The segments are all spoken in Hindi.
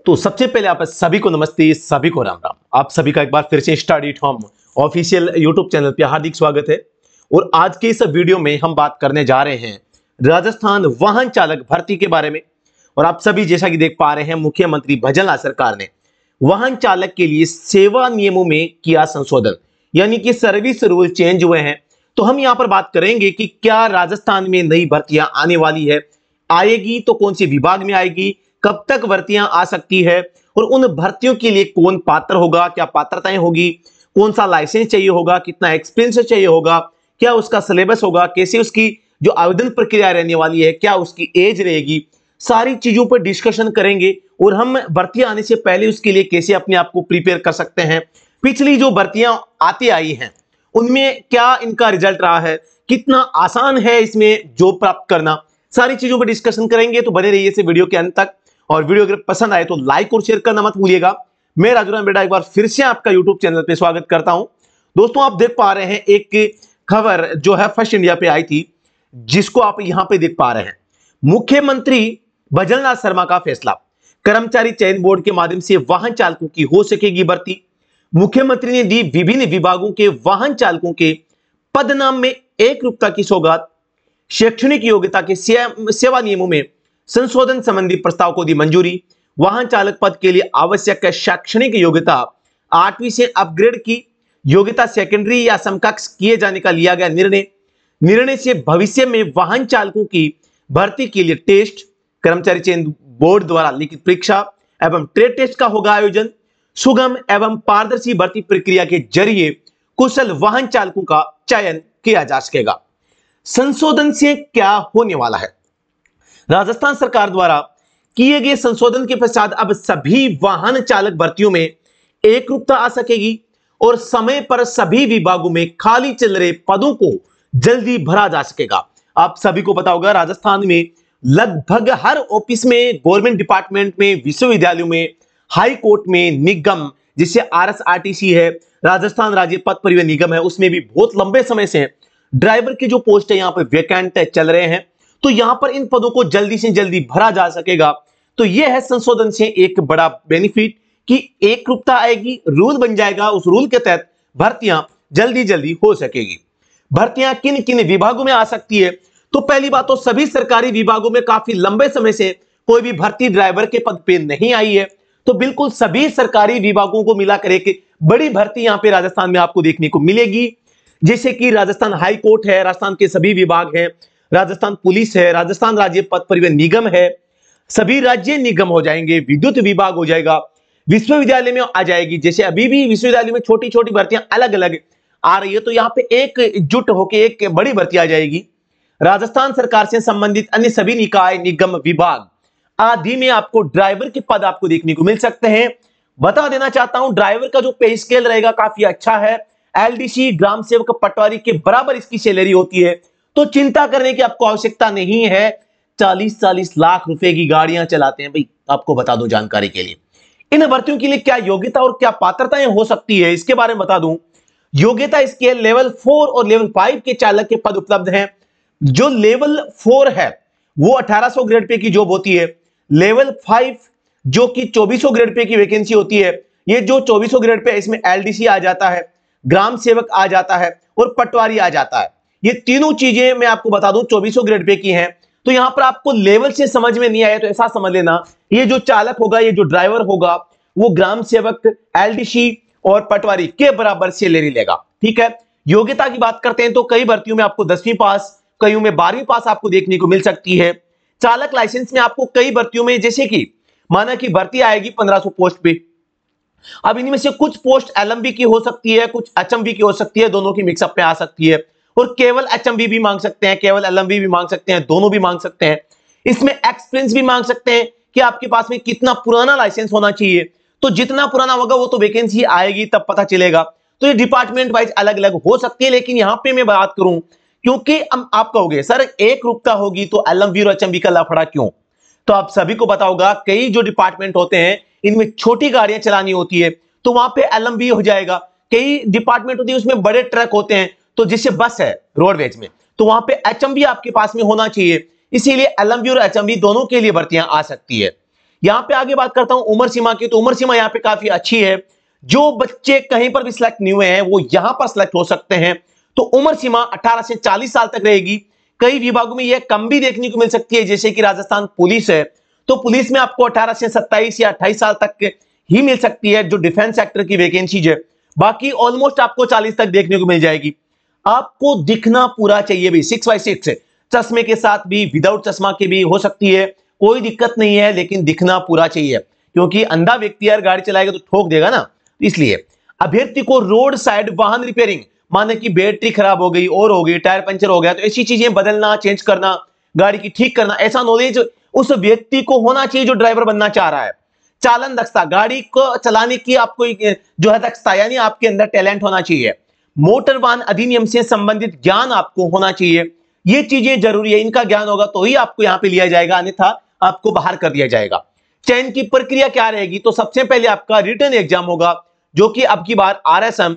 तो सबसे पहले आप सभी को नमस्ते, सभी को राम राम। आप सभी का एक बार फिर से study at home official YouTube channel पे हार्दिक स्वागत है। और आज के इस वीडियो में हम बात करने जा रहे हैं राजस्थान वाहन चालक भर्ती के बारे में। और आप सभी जैसा कि देख पा रहे हैं, मुख्यमंत्री भजनलाल सरकार ने वाहन चालक के लिए सेवा नियमों में किया संशोधन, यानी कि सर्विस रूल चेंज हुए हैं। तो हम यहां पर बात करेंगे कि क्या राजस्थान में नई भर्तियां आने वाली है, आएगी तो कौन से विभाग में आएगी, कब तक भर्तियां आ सकती है और उन भर्तियों के लिए कौन पात्र होगा, क्या पात्रताएं होगी, कौन सा लाइसेंस चाहिए होगा, कितना एक्सपीरियंस चाहिए होगा, क्या उसका सिलेबस होगा, कैसे उसकी जो आवेदन प्रक्रिया रहने वाली है, क्या उसकी एज रहेगी, सारी चीजों पर डिस्कशन करेंगे। और हम भर्तियां आने से पहले उसके लिए कैसे अपने आप को प्रिपेयर कर सकते हैं, पिछली जो भर्तियां आती आई हैं उनमें क्या इनका रिजल्ट रहा है, कितना आसान है इसमें जॉब प्राप्त करना, सारी चीजों पर डिस्कशन करेंगे। तो बने रहिए इस वीडियो के अंत तक। और वीडियो अगर पसंद आए तो लाइक और शेयर करना मत भूलिएगा। मैं राजूराम बेटा एक बार फिर से आपका यूट्यूब चैनल पे स्वागत करता हूं। दोस्तों, आप देख पा रहे हैं एक खबर जो है फर्स्ट इंडिया पे आई थी, जिसको आप यहां पे देख पा रहे हैं। मुख्यमंत्री भजनलाल शर्मा का फैसला, कर्मचारी चयन बोर्ड के माध्यम से वाहन चालकों की हो सकेगी भर्ती। मुख्यमंत्री ने दी विभिन्न विभागों के वाहन चालकों के पद नाम में एकरूपता की सौगात। शैक्षणिक योग्यता के सेवा नियमों में संशोधन संबंधी प्रस्ताव को दी मंजूरी। वाहन चालक पद के लिए आवश्यक शैक्षणिक योग्यता 8वीं से अपग्रेड की योग्यता सेकेंडरी या समकक्ष किए जाने का लिया गया निर्णय से भविष्य में वाहन चालकों की भर्ती के लिए टेस्ट, कर्मचारी चयन बोर्ड द्वारा लिखित परीक्षा एवं ट्रेड टेस्ट का होगा आयोजन। सुगम एवं पारदर्शी भर्ती प्रक्रिया के जरिए कुशल वाहन चालकों का चयन किया जा सकेगा। संशोधन से क्या होने वाला है? राजस्थान सरकार द्वारा किए गए संशोधन के पश्चात अब सभी वाहन चालक भर्तियों में एकरूपता आ सकेगी और समय पर सभी विभागों में खाली चल रहे पदों को जल्दी भरा जा सकेगा। आप सभी को पता होगा, राजस्थान में लगभग हर ऑफिस में, गवर्नमेंट डिपार्टमेंट में, विश्वविद्यालयों में, हाई कोर्ट में, निगम जिसे RSRTC है, राजस्थान राज्य पथ परिवहन निगम है, उसमें भी बहुत लंबे समय से ड्राइवर की जो पोस्ट है यहां पर वैकेंट चल रहे हैं। तो यहां पर इन पदों को जल्दी से जल्दी भरा जा सकेगा। तो यह है संशोधन से एक बड़ा बेनिफिट कि एकरूपता आएगी, रूल बन जाएगा, उस रूल के तहत भर्तियां जल्दी जल्दी हो सकेगी। भर्तियां किन किन विभागों में आ सकती है? तो पहली बात तो सभी सरकारी विभागों में काफी लंबे समय से कोई भी भर्ती ड्राइवर के पद पे नहीं आई है। तो बिल्कुल सभी सरकारी विभागों को मिलाकर एक बड़ी भर्ती यहां पे राजस्थान में आपको देखने को मिलेगी। जैसे कि राजस्थान हाई कोर्ट है, राजस्थान के सभी विभाग हैं, राजस्थान पुलिस है, राजस्थान राज्य पथ परिवहन निगम है, सभी राज्य निगम हो जाएंगे, विद्युत विभाग हो जाएगा, विश्वविद्यालय में आ जाएगी। जैसे अभी भी विश्वविद्यालय में छोटी छोटी भर्तियां अलग अलग आ रही है, तो यहां पे एकजुट होकर एक बड़ी भर्ती आ जाएगी। राजस्थान सरकार से संबंधित अन्य सभी निकाय, निगम, विभाग आदि में आपको ड्राइवर के पद आपको देखने को मिल सकते हैं। बता देना चाहता हूं, ड्राइवर का जो पे स्केल रहेगा काफी अच्छा है। LDC, ग्राम सेवक, पटवारी के बराबर इसकी सैलरी होती है। तो चिंता करने की आपको आवश्यकता नहीं है। 40-40 लाख रुपए की गाड़ियां चलाते हैं भाई, आपको बता दो जानकारी के लिए। इन भर्तियों के लिए क्या योग्यता और क्या पात्रताएं हो सकती है, इसके बारे में बता दूं। योग्यता स्केल लेवल 4 और लेवल 5 के चालक के पद उपलब्ध हैं। जो लेवल 4 है वो 1800 ग्रेड पे की जॉब होती है। लेवल 5 जो कि 2400 ग्रेड पे की वैकेंसी होती है। ये जो 2400 ग्रेड पे, इसमें LDC आ जाता है, ग्राम सेवक आ जाता है और पटवारी आ जाता है। ये तीनों चीजें मैं आपको बता दूं 2400 ग्रेड पे की हैं। तो यहां पर आपको लेवल से समझ में नहीं आया तो ऐसा समझ लेना, ये जो चालक होगा, ये जो ड्राइवर होगा, वो ग्राम सेवक, LDC और पटवारी के बराबर सैलरी लेगा। ठीक है। योग्यता की बात करते हैं तो कई भर्तियों में आपको 10वीं पास, कईयों में 12वीं पास आपको देखने को मिल सकती है। चालक लाइसेंस में आपको कई भर्तियों में, जैसे कि माना कि भर्ती आएगी 1500 पोस्ट पे, अब इनमें से कुछ पोस्ट LMB की हो सकती है, कुछ HMB की हो सकती है, दोनों की मिक्सअप पे आ सकती है। और केवल HMB भी मांग सकते हैं, केवल LMB भी मांग सकते हैं, दोनों भी मांग सकते हैं। इसमें एक्सपीरियंस भी मांग सकते हैं कि आपके पास में कितना पुराना लाइसेंस होना चाहिए। तो जितना पुराना होगा वो तो वैकेंसी आएगी तब पता चलेगा। तो ये डिपार्टमेंट वाइज अलग अलग हो सकती है। लेकिन यहां पे मैं बात करूं, क्योंकि आप कहोगे सर एक रूपता होगी तो LMB और HMB का लफड़ा क्यों? तो आप सभी को पता होगा, कई जो डिपार्टमेंट होते हैं इनमें छोटी गाड़ियां चलानी होती है तो वहां पे LMB हो जाएगा। कई डिपार्टमेंट होती है उसमें बड़े ट्रक होते हैं, तो जैसे बस है रोडवेज में, तो वहां पे HMB आपके पास में होना चाहिए। इसीलिए LMB और HMB दोनों के लिए भर्तियां आ सकती है। यहां पे आगे बात करता हूं उम्र सीमा की, तो उम्र सीमा यहां पे काफी अच्छी है। जो बच्चे कहीं पर भी सिलेक्ट नहीं हुए हैं वो यहां पर सिलेक्ट हो सकते हैं। तो उम्र सीमा 18 से 40 साल तक रहेगी। कई विभागों में यह कम भी देखने को मिल सकती है, जैसे कि राजस्थान पुलिस है, तो पुलिस में आपको 18 से 27 या 28 साल तक ही मिल सकती है जो डिफेंस सेक्टर की वैकेंसीज है। बाकी ऑलमोस्ट आपको 40 तक देखने को मिल जाएगी। आपको दिखना पूरा चाहिए भी, 6x6 चश्मे के साथ भी, विदाउट चश्मा के भी हो सकती है, कोई दिक्कत नहीं है, लेकिन दिखना पूरा चाहिए, क्योंकि अंधा व्यक्ति यार गाड़ी चलाएगा तो ठोक देगा ना। इसलिए अभ्यर्थी को रोड साइड वाहन रिपेयरिंग, माने कि बैटरी खराब हो गई और हो गई, टायर पंचर हो गया, तो ऐसी चीजें बदलना, चेंज करना, गाड़ी की ठीक करना, ऐसा नॉलेज उस व्यक्ति को होना चाहिए जो ड्राइवर बनना चाह रहा है। चालन दक्षता, गाड़ी को चलाने की आपको जो है दक्षता, यानी आपके अंदर टैलेंट होना चाहिए। मोटर वाहन अधिनियम से संबंधित ज्ञान आपको होना चाहिए। ये चीजें जरूरी है, इनका ज्ञान होगा तो ही आपको यहां पे लिया जाएगा, अन्यथा आपको बाहर कर दिया जाएगा। चयन की प्रक्रिया क्या रहेगी, तो सबसे पहले आपका रिटन एग्जाम होगा, जो कि अब की बार RSM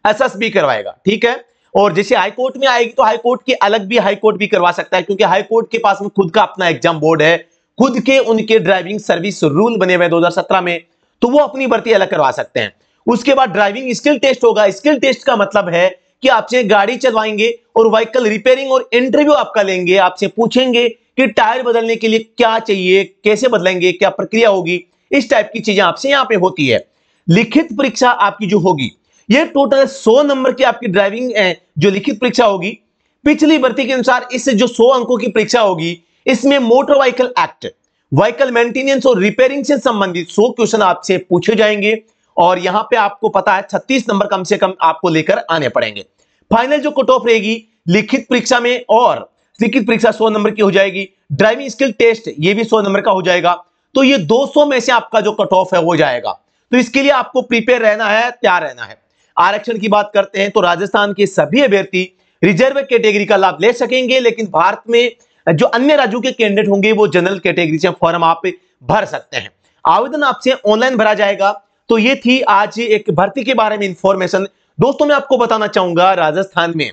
SSB करवाएगा, ठीक है। और जैसे हाईकोर्ट में आएगी तो हाईकोर्ट की अलग भी हाईकोर्ट भी करवा सकता है, क्योंकि हाईकोर्ट के पास में खुद का अपना एग्जाम बोर्ड है, खुद के उनके ड्राइविंग सर्विस रूल बने हुए 2017 में, तो वो अपनी भर्ती अलग करवा सकते हैं। उसके बाद ड्राइविंग स्किल टेस्ट होगा। स्किल टेस्ट का मतलब है कि आपसे गाड़ी चलवाएंगे और व्हीकल रिपेयरिंग और इंटरव्यू आपका लेंगे, आपसे पूछेंगे कि टायर बदलने के लिए क्या चाहिए, कैसे बदलेंगे, क्या प्रक्रिया होगी, इस टाइप की चीजें आपसे यहां पे होती है। लिखित परीक्षा आपकी जो होगी, ये टोटल 100 नंबर की आपकी ड्राइविंग जो लिखित परीक्षा होगी। पिछली भर्ती के अनुसार इस जो 100 अंकों की परीक्षा होगी, इसमें motor vehicle act, vehicle maintenance और रिपेयरिंग से संबंधित 100 क्वेश्चन आपसे पूछे जाएंगे, और यहां पे आपको पता है 36 नंबर कम से कम आपको लेकर आने पड़ेंगे। फाइनल जो कट ऑफ रहेगी लिखित परीक्षा में, और लिखित परीक्षा 100 नंबर की हो जाएगी, ड्राइविंग स्किल टेस्ट ये भी 100 नंबर का हो जाएगा, तो ये 200 में से आपका जो कट ऑफ है हो जाएगा। तो इसके लिए आपको प्रिपेयर रहना है, तैयार रहना है। आरक्षण की बात करते हैं तो राजस्थान के सभी अभ्यर्थी रिजर्व कैटेगरी का लाभ ले सकेंगे, लेकिन भारत में जो अन्य राज्यों के कैंडिडेट होंगे वो जनरल कैटेगरी से फॉर्म आप भर सकते हैं। आवेदन आपसे ऑनलाइन भरा जाएगा। तो ये थी आज एक भर्ती के बारे में इंफॉर्मेशन। दोस्तों मैं आपको बताना चाहूंगा, राजस्थान में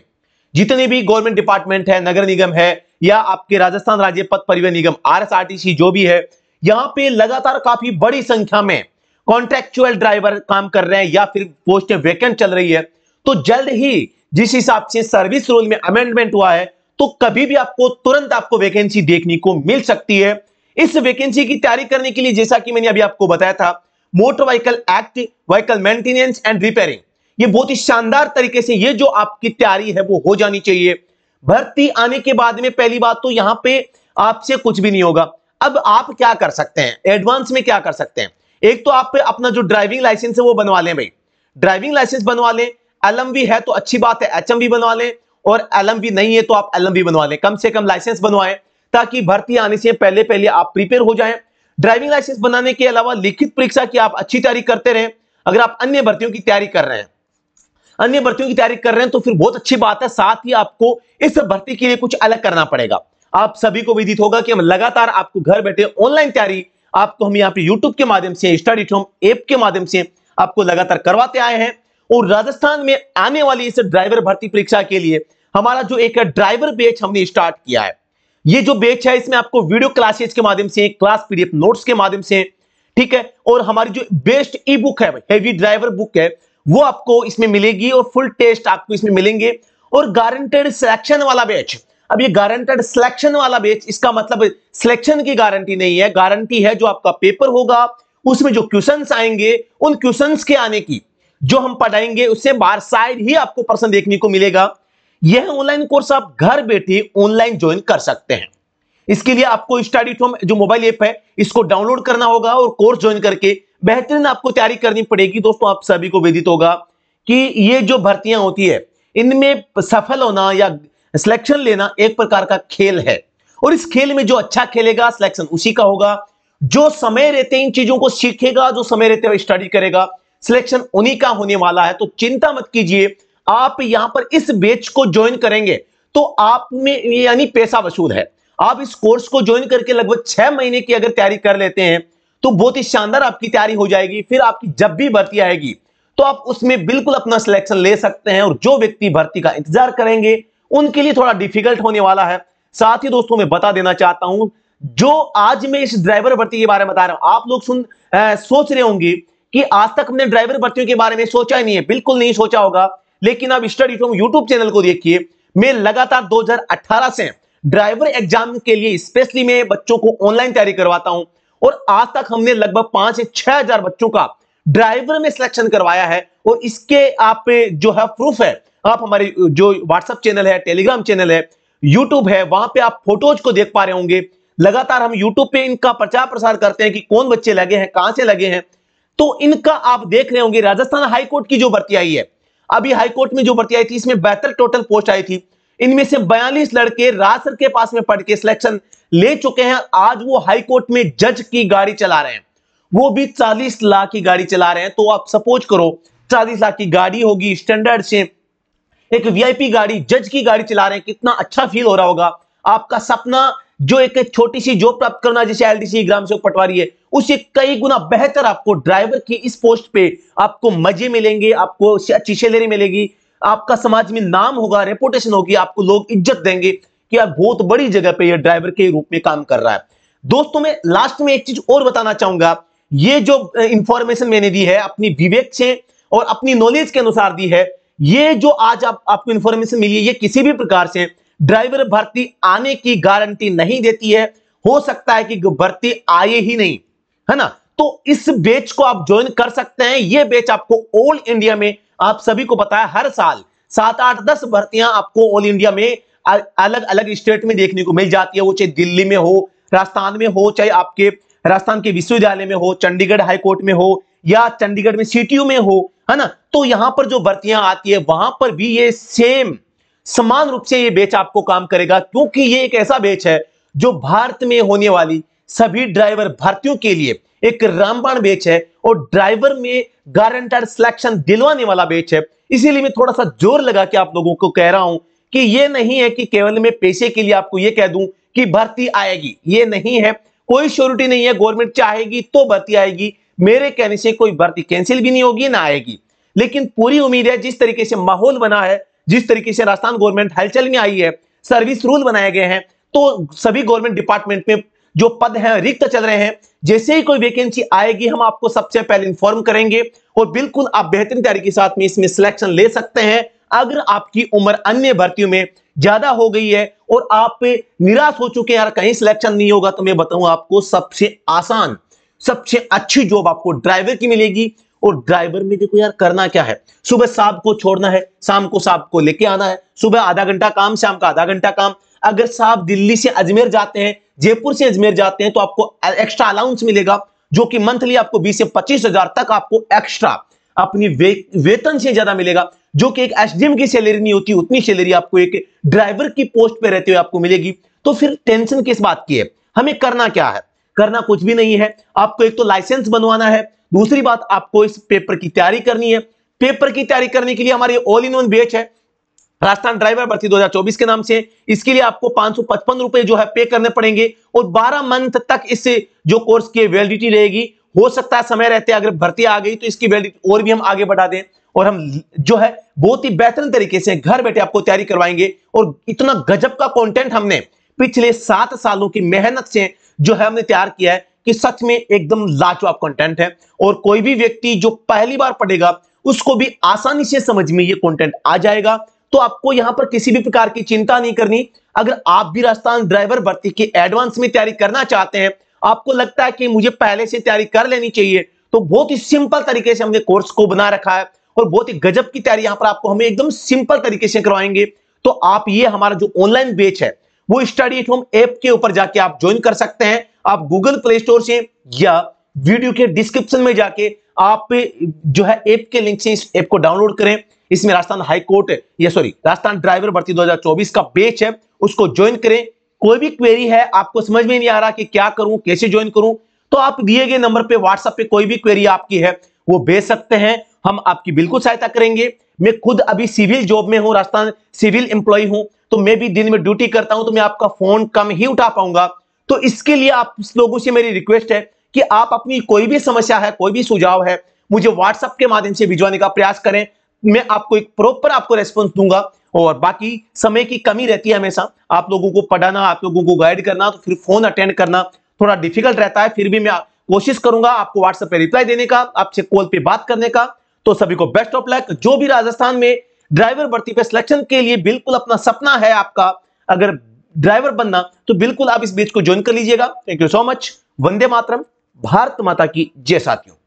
जितने भी गवर्नमेंट डिपार्टमेंट है, नगर निगम है, या आपके राजस्थान राज्य पथ परिवहन निगम RSRTC जो भी है, यहां पे लगातार काफी बड़ी संख्या में कॉन्ट्रैक्चुअल ड्राइवर काम कर रहे हैं या फिर पोस्ट वैकेंट चल रही है। तो जल्द ही जिस हिसाब से सर्विस रूल में अमेंडमेंट हुआ है, तो कभी भी आपको तुरंत आपको वैकेंसी देखने को मिल सकती है। इस वैकेंसी की तैयारी करने के लिए जैसा कि मैंने अभी आपको बताया था, motor vehicle act, vehicle maintenance and repairing, ये बहुत ही शानदार तरीके से ये जो आपकी तैयारी है वो हो जानी चाहिए। भर्ती आने के बाद में पहली बात तो यहां पे आपसे कुछ भी नहीं होगा। अब आप क्या कर सकते हैं, एडवांस में क्या कर सकते हैं, एक तो आप अपना जो ड्राइविंग लाइसेंस है वो बनवा लें भाई, ड्राइविंग लाइसेंस बनवा लें। LMV है तो अच्छी बात है, HMV बनवा लें, और LMV नहीं है तो आप LMV बनवा लें। कम से कम लाइसेंस बनवाएं ताकि भर्ती आने से पहले पहले आप प्रिपेयर हो जाएं। ड्राइविंग लाइसेंस बनाने के अलावा लिखित परीक्षा की आप अच्छी तैयारी करते रहें। अगर आप अन्य भर्तियों की तैयारी कर रहे हैं तो फिर बहुत अच्छी बात है। साथ ही आपको इस भर्ती के लिए कुछ अलग करना पड़ेगा। आप सभी को विदित होगा कि हम लगातार आपको घर बैठे ऑनलाइन तैयारी आपको हम यहाँ पे YouTube के माध्यम से, StudyAthon ऐप के माध्यम से आपको लगातार करवाते आए हैं। और राजस्थान में आने वाली इस ड्राइवर भर्ती परीक्षा के लिए हमारा जो एक ड्राइवर बैच हमने स्टार्ट किया है, ये जो बैच है इसमें आपको वीडियो क्लासेज के माध्यम से, क्लास PDF नोट्स के माध्यम से, ठीक है, और हमारी जो बेस्ट ई बुक है, हेवी ड्राइवर बुक है, वो आपको इसमें मिलेगी, और फुल टेस्ट आपको इसमें मिलेंगे, और गारंटेड सिलेक्शन वाला बैच। अब ये गारंटेड सिलेक्शन वाला बैच, इसका मतलब सिलेक्शन की गारंटी नहीं है, गारंटी है जो आपका पेपर होगा उसमें जो क्वेश्चंस आएंगे, उन क्वेश्चंस के आने की जो हम पढ़ाएंगे उससे बाहर साइड ही आपको प्रश्न देखने को मिलेगा। यह ऑनलाइन कोर्स आप घर बैठे ऑनलाइन ज्वाइन कर सकते हैं। इसके लिए आपको StudyAthon जो मोबाइल ऐप है इसको डाउनलोड करना होगा और कोर्स ज्वाइन करके बेहतरीन आपको तैयारी करनी पड़ेगी। दोस्तों आप सभी को विदित होगा कि ये जो भर्तियां होती है इनमें सफल होना या सिलेक्शन लेना एक प्रकार का खेल है, और इस खेल में जो अच्छा खेलेगा सिलेक्शन उसी का होगा। जो समय रहते इन चीजों को सीखेगा, जो समय रहते हुए स्टडी करेगा, सिलेक्शन उन्हीं का होने वाला है। तो चिंता मत कीजिए, आप यहां पर इस बैच को ज्वाइन करेंगे तो आप में यानी पैसा वसूल है। आप इस कोर्स को ज्वाइन करके लगभग 6 महीने की अगर तैयारी कर लेते हैं तो बहुत ही शानदार आपकी तैयारी हो जाएगी। फिर आपकी जब भी भर्ती आएगी तो आप उसमें बिल्कुल अपना सिलेक्शन ले सकते हैं, और जो व्यक्ति भर्ती का इंतजार करेंगे उनके लिए थोड़ा डिफिकल्ट होने वाला है। साथ ही दोस्तों मैं बता देना चाहता हूं, जो आज मैं इस ड्राइवर भर्ती के बारे में बता रहा हूं, आप लोग सोच रहे होंगे कि आज तक हमने ड्राइवर भर्तियों के बारे में सोचा ही नहीं है। बिल्कुल नहीं सोचा होगा, लेकिन अब स्टडी फ्रॉम यूट्यूब चैनल को देखिए, मैं लगातार 2018 से ड्राइवर एग्जाम के लिए स्पेशली मैं बच्चों को ऑनलाइन तैयारी करवाता हूं, और आज तक हमने लगभग 5 से 6 हजार बच्चों का ड्राइवर में सिलेक्शन करवाया है। और इसके आप जो है प्रूफ है, आप हमारे जो व्हाट्सएप चैनल है, टेलीग्राम चैनल है, यूट्यूब है, वहां पे आप फोटोज को देख पा रहे होंगे। लगातार हम यूट्यूब पे इनका प्रचार प्रसार करते हैं कि कौन बच्चे लगे हैं, कहां से लगे हैं। तो इनका आप देख रहे होंगे, राजस्थान हाईकोर्ट की जो भर्ती आई है, अभी हाईकोर्ट में जो भर्ती आई थी, इसमें 72 टोटल पोस्ट आई थी। इनमें से 42 लड़के राजसर के पास में पढ़ के सिलेक्शन ले चुके हैं। आज वो हाईकोर्ट में जज की गाड़ी चला रहे हैं, वो भी 40 लाख की गाड़ी चला रहे हैं। तो आप सपोज करो 40 लाख की गाड़ी होगी, स्टैंडर्ड से एक वीआईपी गाड़ी, जज की गाड़ी चला रहे हैं, कितना अच्छा फील हो रहा होगा। आपका सपना जो एक छोटी सी जॉब प्राप्त करना, जैसे एलडीसी ग्राम सेवक पटवारी है, उससे कई गुना बेहतर आपको ड्राइवर की इस पोस्ट पे आपको मजे मिलेंगे, आपको अच्छी सैलरी मिलेगी, आपका समाज में नाम होगा, रेपुटेशन होगी, आपको लोग इज्जत देंगे कि यार बहुत बड़ी जगह पे ये ड्राइवर के रूप में काम कर रहा है। दोस्तों, मैं लास्ट में एक चीज और बताना चाहूंगा, ये जो इंफॉर्मेशन मैंने दी है अपनी विवेक से और अपनी नॉलेज के अनुसार दी है, ये जो आज आपको इंफॉर्मेशन मिली है, ये किसी भी प्रकार से ड्राइवर भर्ती आने की गारंटी नहीं देती है। हो सकता है कि भर्ती आए ही नहीं, है ना। तो इस बैच को आप ज्वाइन कर सकते हैं। ये बैच आपको ऑल इंडिया में, आप सभी को पता है, हर साल 7, 8, 10 भर्तियां आपको ऑल इंडिया में अलग अलग स्टेट में देखने को मिल जाती है। वो चाहे दिल्ली में हो, राजस्थान में हो, चाहे आपके राजस्थान के विश्वविद्यालय में हो, चंडीगढ़ हाईकोर्ट में हो, या चंडीगढ़ में सीटीयू में हो, है ना। तो यहां पर जो भर्तियां आती है, वहां पर भी ये सेम समान रूप से ये बैच आपको काम करेगा, क्योंकि ये एक ऐसा बैच है जो भारत में होने वाली सभी ड्राइवर भर्तियों के लिए एक रामबाण बैच है, और ड्राइवर में गारंटेड सिलेक्शन दिलवाने वाला बैच है। इसीलिए मैं थोड़ा सा जोर लगा के आप लोगों को कह रहा हूं कि ये नहीं है कि केवल मैं पैसे के लिए आपको ये कह दूं कि भर्ती आएगी, ये नहीं है। कोई श्योरिटी नहीं है, गवर्नमेंट चाहेगी तो भर्ती आएगी, मेरे कहने से कोई भर्ती कैंसिल भी नहीं होगी, ना आएगी। लेकिन पूरी उम्मीद है, जिस तरीके से माहौल बना है, जिस तरीके से राजस्थान गवर्नमेंट हलचल में आई है, सर्विस रूल बनाए गए हैं, तो सभी गवर्नमेंट डिपार्टमेंट में जो पद हैं रिक्त चल रहे हैं। जैसे ही कोई वैकेंसी आएगी, हम आपको सबसे पहले इन्फॉर्म करेंगे, और बिल्कुल आप बेहतरीन तैयारी के साथ में इसमें सिलेक्शन ले सकते हैं। अगर आपकी उम्र अन्य भर्तियों में ज्यादा हो गई है और आप निराश हो चुके हैं, यार कहीं सिलेक्शन नहीं होगा, तो मैं बताऊं आपको सबसे आसान, सबसे अच्छी जॉब आपको ड्राइवर की मिलेगी। और ड्राइवर में देखो यार, करना क्या है, सुबह साहब को छोड़ना है, शाम को साहब को लेके आना है। सुबह आधा घंटा काम, शाम का आधा घंटा काम। अगर साहब दिल्ली से अजमेर जाते हैं, जयपुर से अजमेर जाते हैं, तो आपको एक्स्ट्रा अलाउंस मिलेगा, जो कि मंथली आपको 20 से 25 हजार तक आपको एक्स्ट्रा अपनी वेतन से ज्यादा मिलेगा, जो कि एक एसडीएम की सैलरी नहीं होती, उतनी सैलरी आपको एक ड्राइवर की पोस्ट पे रहते हुए आपको मिलेगी। तो फिर टेंशन किस बात की है, हमें करना क्या है? करना कुछ भी नहीं है। आपको एक तो लाइसेंस बनवाना है, दूसरी बात आपको इस पेपर की तैयारी करनी है। पेपर की तैयारी करने के लिए हमारी ऑल इन वन बैच है, राजस्थान ड्राइवर भर्ती 2024 के नाम से। इसके लिए आपको 555 रुपए जो है पे करने पड़ेंगे, और 12 मंथ तक इससे जो कोर्स की वैलिडिटी रहेगी। हो सकता है समय रहते अगर भर्ती आ गई तो इसकी वैलिडिटी और भी हम आगे बढ़ा दें, और हम जो है बहुत ही बेहतरीन तरीके से घर बैठे आपको तैयारी करवाएंगे। और इतना गजब का कंटेंट हमने पिछले 7 सालों की मेहनत से जो है हमने तैयार किया है कि सच में एकदम लाजवाब कंटेंट है। और कोई भी व्यक्ति जो पहली बार पढ़ेगा, उसको भी आसानी से समझ में ये कंटेंट आ जाएगा। तो आपको यहां पर किसी भी प्रकार की चिंता नहीं करनी। अगर आप भी राजस्थान ड्राइवर भर्ती की एडवांस में तैयारी करना चाहते हैं, आपको लगता है कि मुझे पहले से तैयारी कर लेनी चाहिए, तो बहुत ही सिंपल तरीके से हमने कोर्स को बना रखा है, और बहुत ही गजब की तैयारी यहां पर आपको हम एकदम सिंपल तरीके से करवाएंगे। तो आप ये हमारा जो ऑनलाइन बैच है, वो स्टडी एट होम ऐप के ऊपर जाके आप ज्वाइन कर सकते हैं। आप गूगल प्ले स्टोर से या वीडियो के डिस्क्रिप्शन में जाके आप जो है ऐप के लिंक से इस ऐप को डाउनलोड करें। इसमें राजस्थान हाईकोर्ट राजस्थान ड्राइवर भर्ती 2024 का बैच है, उसको ज्वाइन करें। कोई भी क्वेरी है, आपको समझ में नहीं आ रहा कि क्या करूं, कैसे ज्वाइन करूं, तो आप दिए गए नंबर पे व्हाट्सएप पे कोई भी क्वेरी आपकी है वो भेज सकते हैं, हम आपकी बिल्कुल सहायता करेंगे। मैं खुद अभी सिविल जॉब में हूं, राजस्थान सिविल एम्प्लॉय हूं, तो मैं भी दिन में ड्यूटी करता हूं, तो मैं आपका फोन कम ही उठा पाऊंगा। तो इसके लिए आप लोगों से मेरी रिक्वेस्ट है कि आप अपनी कोई भी समस्या है, कोई भी सुझाव है, मुझे व्हाट्सएप के माध्यम से भिजवाने का प्रयास करें। मैं आपको एक प्रॉपर आपको रेस्पॉन्स दूंगा। और बाकी समय की कमी रहती है हमेशा, आप लोगों को पढ़ाना, आप लोगों को गाइड करना, तो फिर फोन अटेंड करना थोड़ा डिफिकल्ट रहता है। फिर भी मैं कोशिश करूंगा आपको व्हाट्सएप पे रिप्लाई देने का, आपसे कॉल पे बात करने का। तो सभी को बेस्ट ऑफ लक। जो भी राजस्थान में ड्राइवर भर्ती पे सिलेक्शन के लिए बिल्कुल अपना सपना है आपका अगर ड्राइवर बनना, तो बिल्कुल आप इस बैच को ज्वाइन कर लीजिएगा। Thank you so much. वंदे मातरम। भारत माता की जय। साथियों।